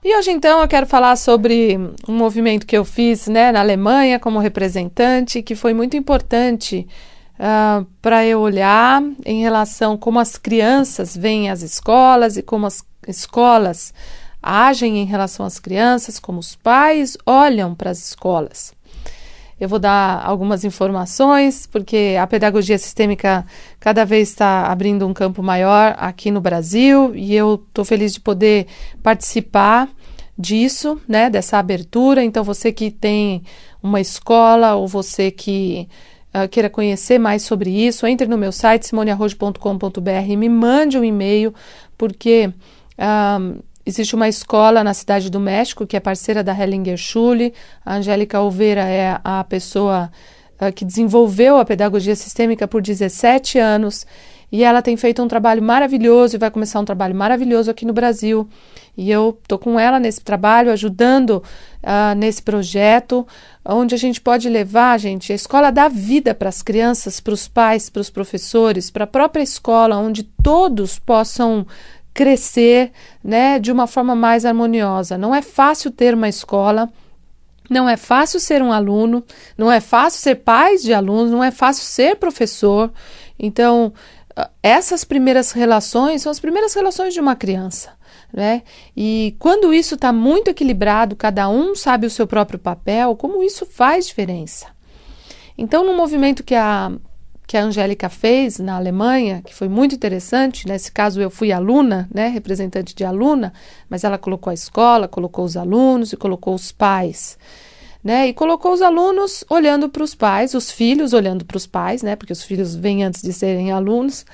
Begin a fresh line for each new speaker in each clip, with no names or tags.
E hoje então eu quero falar sobre um movimento que eu fiz, né, na Alemanha como representante, que foi muito importante para eu olhar em relação a como as crianças veem as escolas e como as escolas agem em relação às crianças, como os pais olham para as escolas. Eu vou dar algumas informações, porque a pedagogia sistêmica cada vez está abrindo um campo maior aqui no Brasil e eu estou feliz de poder participar disso, né, dessa abertura. Então, você que tem uma escola ou você que queira conhecer mais sobre isso, entre no meu site simonearrojo.com.br e me mande um e-mail, porque existe uma escola na Cidade do México, que é parceira da Hellinger Schule. A Angélica Olveira é a pessoa que desenvolveu a pedagogia sistêmica por 17 anos e ela tem feito um trabalho maravilhoso e vai começar um trabalho maravilhoso aqui no Brasil. E eu estou com ela nesse trabalho, ajudando nesse projeto, onde a gente pode levar, gente, a escola dá vida para as crianças, para os pais, para os professores, para a própria escola, onde todos possam crescer, né, de uma forma mais harmoniosa. Não é fácil ter uma escola, não é fácil ser um aluno, não é fácil ser pai de alunos, não é fácil ser professor. Então, essas primeiras relações são as primeiras relações de uma criança, né? E quando isso está muito equilibrado, cada um sabe o seu próprio papel, como isso faz diferença. Então, no movimento que a Angélica fez na Alemanha, que foi muito interessante, nesse caso eu fui aluna, né, representante de aluna, mas ela colocou a escola, colocou os alunos e colocou os pais, né, e colocou os alunos olhando para os pais, os filhos olhando para os pais, né, porque os filhos vêm antes de serem alunos,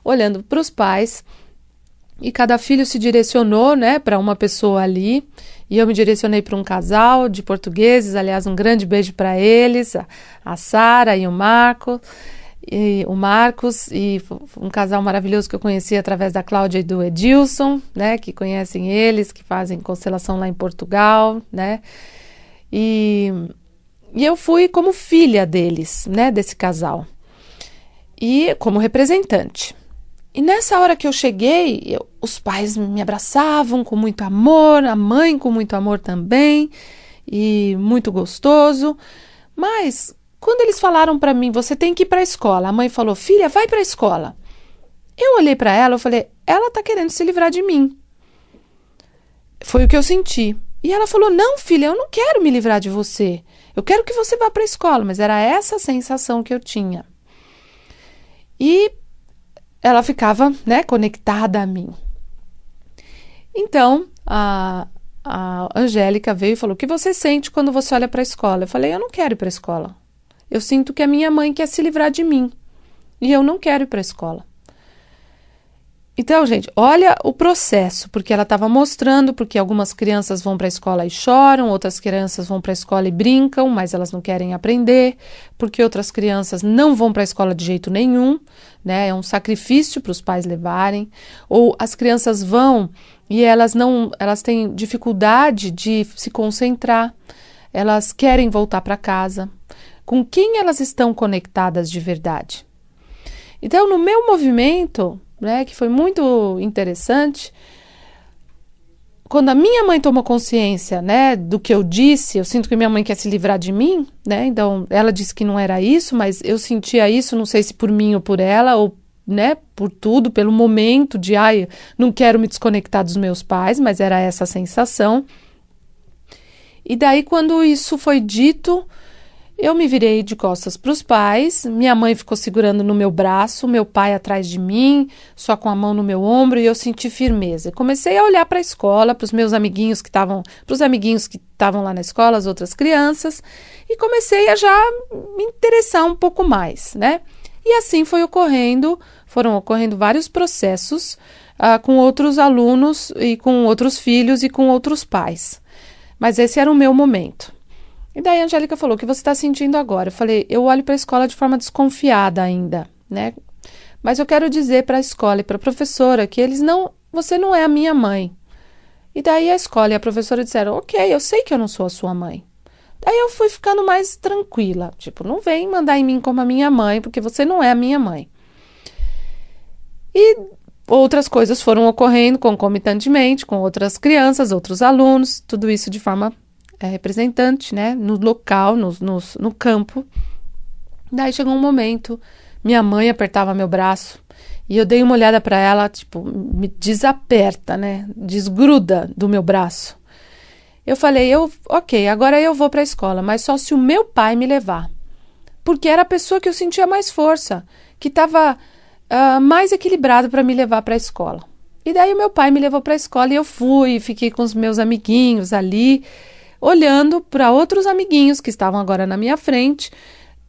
olhando para os pais, e cada filho se direcionou, né, para uma pessoa ali, e eu me direcionei para um casal de portugueses, aliás, um grande beijo para eles, a Sara e o Marcos, e um casal maravilhoso que eu conheci através da Cláudia e do Edilson, né, que conhecem eles, que fazem constelação lá em Portugal, né, e eu fui como filha deles, né, desse casal, e como representante. E nessa hora que eu cheguei, os pais me abraçavam com muito amor, a mãe com muito amor também, e muito gostoso, mas quando eles falaram para mim, você tem que ir para a escola, a mãe falou, filha, vai para a escola. Eu olhei para ela, eu falei, ela está querendo se livrar de mim. Foi o que eu senti. E ela falou, não, filha, eu não quero me livrar de você. Eu quero que você vá para a escola. Mas era essa a sensação que eu tinha. E ela ficava, né, conectada a mim. Então, a Angélica veio e falou, o que você sente quando você olha para a escola? Eu falei, eu não quero ir para a escola. Eu sinto que a minha mãe quer se livrar de mim. E eu não quero ir para a escola. Então, gente, olha o processo, porque ela estava mostrando, porque algumas crianças vão para a escola e choram, outras crianças vão para a escola e brincam, mas elas não querem aprender, porque outras crianças não vão para a escola de jeito nenhum, né? É um sacrifício para os pais levarem, ou as crianças vão e elas têm dificuldade de se concentrar, elas querem voltar para casa. Com quem elas estão conectadas de verdade? Então, no meu movimento, né, que foi muito interessante, quando a minha mãe tomou consciência, né, do que eu disse, eu sinto que minha mãe quer se livrar de mim, né, então ela disse que não era isso, mas eu sentia isso, não sei se por mim ou por ela, ou, né, por tudo, pelo momento de, não quero me desconectar dos meus pais, mas era essa a sensação. E daí, quando isso foi dito, eu me virei de costas para os pais, minha mãe ficou segurando no meu braço, meu pai atrás de mim, só com a mão no meu ombro, e eu senti firmeza. Comecei a olhar para a escola, para os meus amiguinhos que estavam, para os amiguinhos que estavam lá na escola, as outras crianças, e comecei a já me interessar um pouco mais, né? E assim foram ocorrendo vários processos com outros alunos e com outros filhos e com outros pais. Mas esse era o meu momento. E daí a Angélica falou, o que você está sentindo agora? Eu falei, eu olho para a escola de forma desconfiada ainda, né? Mas eu quero dizer para a escola e para a professora que você não é a minha mãe. E daí a escola e a professora disseram, ok, eu sei que eu não sou a sua mãe. Daí eu fui ficando mais tranquila, tipo, não vem mandar em mim como a minha mãe, porque você não é a minha mãe. E outras coisas foram ocorrendo concomitantemente com outras crianças, outros alunos, tudo isso de forma representante, né, no local, no campo. Daí chegou um momento, minha mãe apertava meu braço e eu dei uma olhada para ela, tipo, me desaperta, né, desgruda do meu braço. Eu falei, ok, agora eu vou para a escola, mas só se o meu pai me levar. Porque era a pessoa que eu sentia mais força, que estava mais equilibrado para me levar para a escola. E daí o meu pai me levou para a escola e eu fui, fiquei com os meus amiguinhos ali, olhando para outros amiguinhos que estavam agora na minha frente,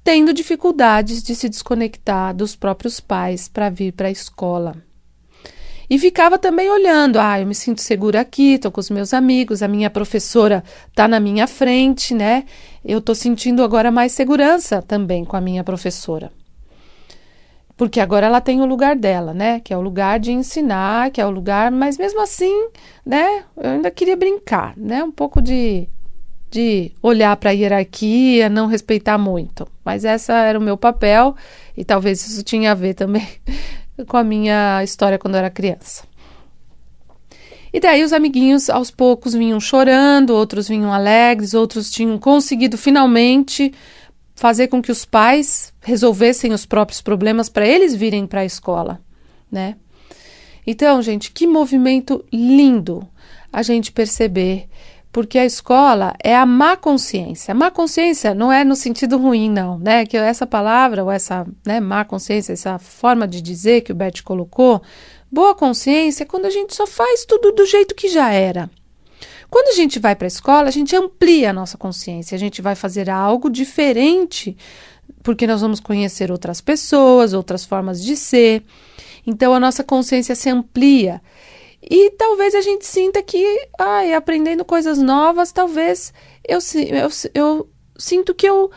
tendo dificuldades de se desconectar dos próprios pais para vir para a escola. E ficava também olhando, eu me sinto segura aqui, estou com os meus amigos, a minha professora está na minha frente, né? Eu estou sentindo agora mais segurança também com a minha professora. Porque agora ela tem o lugar dela, né? Que é o lugar de ensinar, que é o lugar... Mas mesmo assim, né? Eu ainda queria brincar, né? Um pouco de olhar para a hierarquia, não respeitar muito. Mas esse era o meu papel e talvez isso tinha a ver também com a minha história quando eu era criança. E daí os amiguinhos aos poucos vinham chorando, outros vinham alegres, outros tinham conseguido finalmente fazer com que os pais resolvessem os próprios problemas para eles virem para a escola, né? Então, gente, que movimento lindo a gente perceber, porque a escola é a má consciência. A má consciência não é no sentido ruim, não, né? Que essa palavra, ou essa, né, má consciência, essa forma de dizer que o Bert colocou, boa consciência é quando a gente só faz tudo do jeito que já era. Quando a gente vai para a escola, a gente amplia a nossa consciência, a gente vai fazer algo diferente, porque nós vamos conhecer outras pessoas, outras formas de ser. Então, a nossa consciência se amplia. E talvez a gente sinta que, aprendendo coisas novas, talvez eu sinto que eu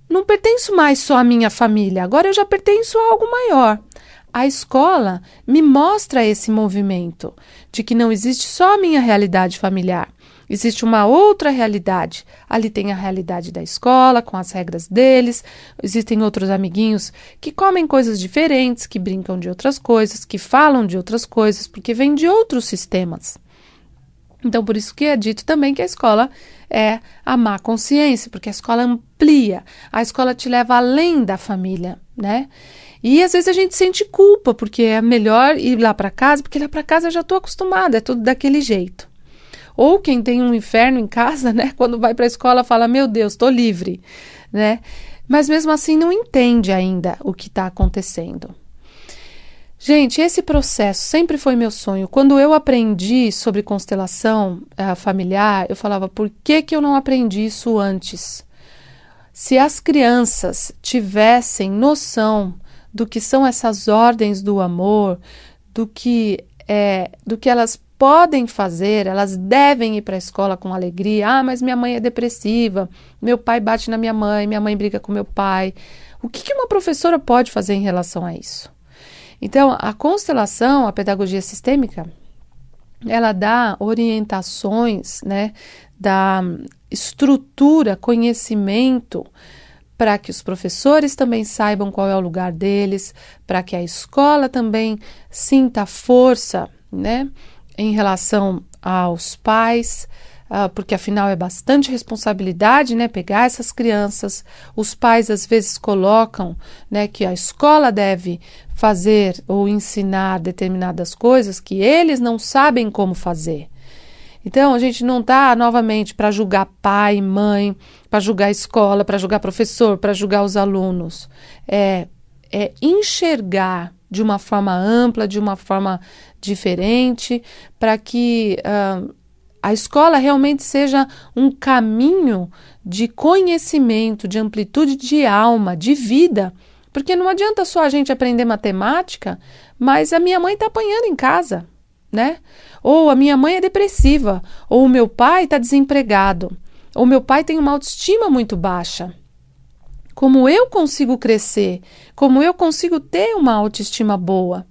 não pertenço mais só à minha família, agora eu já pertenço a algo maior. A escola me mostra esse movimento de que não existe só a minha realidade familiar, existe uma outra realidade. Ali tem a realidade da escola, com as regras deles, existem outros amiguinhos que comem coisas diferentes, que brincam de outras coisas, que falam de outras coisas, porque vêm de outros sistemas. Então, por isso que é dito também que a escola é a má consciência, porque a escola amplia, a escola te leva além da família, né? E às vezes a gente sente culpa, porque é melhor ir lá para casa, porque lá para casa eu já estou acostumada, é tudo daquele jeito. Ou quem tem um inferno em casa, né, quando vai para a escola fala, meu Deus, estou livre, né? Mas mesmo assim não entende ainda o que está acontecendo. Gente, esse processo sempre foi meu sonho. Quando eu aprendi sobre constelação familiar, eu falava, por que eu não aprendi isso antes? Se as crianças tivessem noção do que são essas ordens do amor, do que elas podem fazer, elas devem ir para a escola com alegria. Mas minha mãe é depressiva, meu pai bate na minha mãe briga com meu pai. O que uma professora pode fazer em relação a isso? Então, a constelação, a pedagogia sistêmica, ela dá orientações, né, dá estrutura, conhecimento, para que os professores também saibam qual é o lugar deles, para que a escola também sinta força, né, em relação aos pais, porque afinal é bastante responsabilidade, né, pegar essas crianças. Os pais às vezes colocam, né, que a escola deve fazer ou ensinar determinadas coisas que eles não sabem como fazer. Então, a gente não está, novamente, para julgar pai, mãe, para julgar a escola, para julgar professor, para julgar os alunos. É enxergar de uma forma ampla, de uma forma diferente, para que a escola realmente seja um caminho de conhecimento, de amplitude de alma, de vida. Porque não adianta só a gente aprender matemática, mas a minha mãe está apanhando em casa, né? Ou a minha mãe é depressiva, ou o meu pai está desempregado, ou meu pai tem uma autoestima muito baixa. Como eu consigo crescer? Como eu consigo ter uma autoestima boa?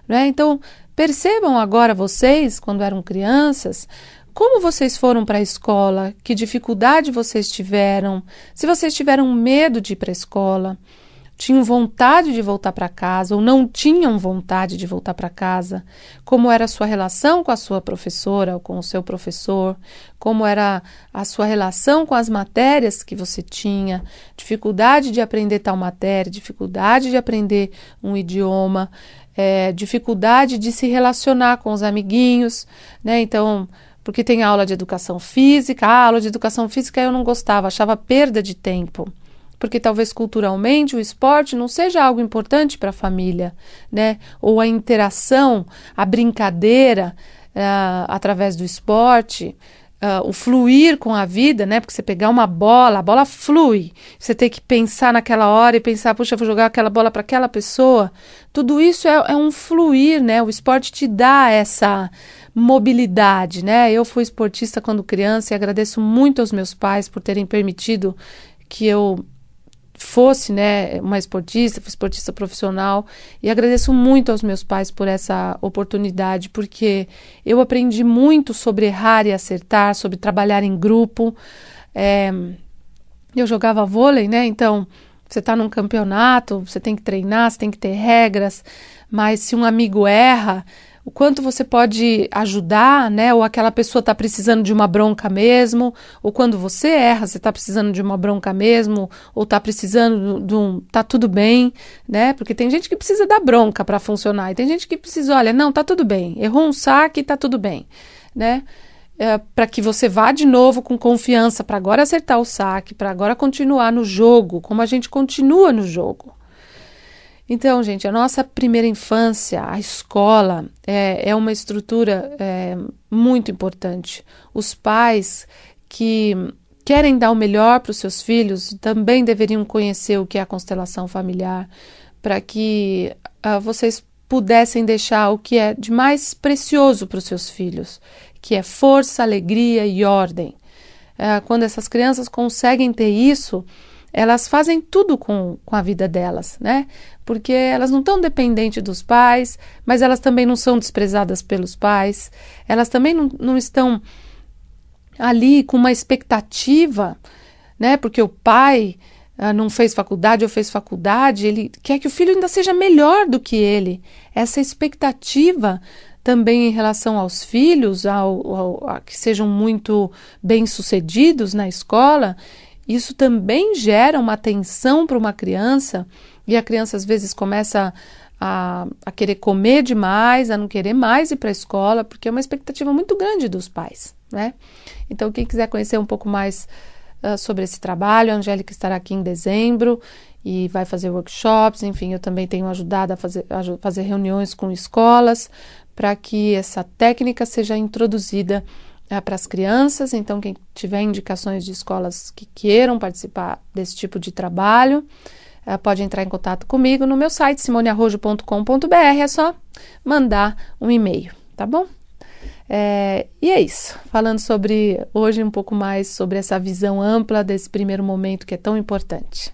Né? Então, percebam agora vocês, quando eram crianças, como vocês foram para a escola, que dificuldade vocês tiveram, se vocês tiveram medo de ir para a escola, tinham vontade de voltar para casa ou não tinham vontade de voltar para casa, como era a sua relação com a sua professora ou com o seu professor, como era a sua relação com as matérias que você tinha, dificuldade de aprender tal matéria, dificuldade de aprender um idioma, dificuldade de se relacionar com os amiguinhos, né? Então, porque tem aula de educação física, a aula de educação física eu não gostava, achava perda de tempo. Porque talvez culturalmente o esporte não seja algo importante para a família, né? Ou a interação, a brincadeira através do esporte, o fluir com a vida, né? Porque você pegar uma bola, a bola flui. Você tem que pensar naquela hora e pensar, puxa, eu vou jogar aquela bola para aquela pessoa. Tudo isso é um fluir, né? O esporte te dá essa mobilidade, né? Eu fui esportista quando criança e agradeço muito aos meus pais por terem permitido que eu fosse, né, uma esportista, fui esportista profissional, e agradeço muito aos meus pais por essa oportunidade, porque eu aprendi muito sobre errar e acertar, sobre trabalhar em grupo. Eu jogava vôlei, né, então você está num campeonato, você tem que treinar, você tem que ter regras, mas se um amigo erra, o quanto você pode ajudar, né? Ou aquela pessoa está precisando de uma bronca mesmo, ou quando você erra, você está precisando de uma bronca mesmo, ou está precisando de um tá tudo bem, né? Porque tem gente que precisa da bronca para funcionar, e tem gente que precisa, olha, não, tá tudo bem, errou um saque, tá tudo bem, né? Para que você vá de novo com confiança, para agora acertar o saque, para agora continuar no jogo, como a gente continua no jogo. Então, gente, a nossa primeira infância, a escola, é uma estrutura muito importante. Os pais que querem dar o melhor para os seus filhos também deveriam conhecer o que é a constelação familiar, para que vocês pudessem deixar o que é de mais precioso para os seus filhos, que é força, alegria e ordem. Quando essas crianças conseguem ter isso, elas fazem tudo com a vida delas, né? Porque elas não estão dependentes dos pais, mas elas também não são desprezadas pelos pais, elas também não estão ali com uma expectativa, né? Porque o pai não fez faculdade ou fez faculdade, ele quer que o filho ainda seja melhor do que ele. Essa expectativa também em relação aos filhos, a que sejam muito bem-sucedidos na escola, isso também gera uma tensão para uma criança, e a criança às vezes começa a querer comer demais, a não querer mais ir para a escola, porque é uma expectativa muito grande dos pais, né? Então, quem quiser conhecer um pouco mais sobre esse trabalho, a Angélica estará aqui em dezembro e vai fazer workshops, enfim, eu também tenho ajudado a fazer reuniões com escolas para que essa técnica seja introduzida para as crianças. Então, quem tiver indicações de escolas que queiram participar desse tipo de trabalho, pode entrar em contato comigo no meu site, simonearrojo.com.br, é só mandar um e-mail, tá bom? E é isso, falando sobre hoje um pouco mais sobre essa visão ampla desse primeiro momento que é tão importante.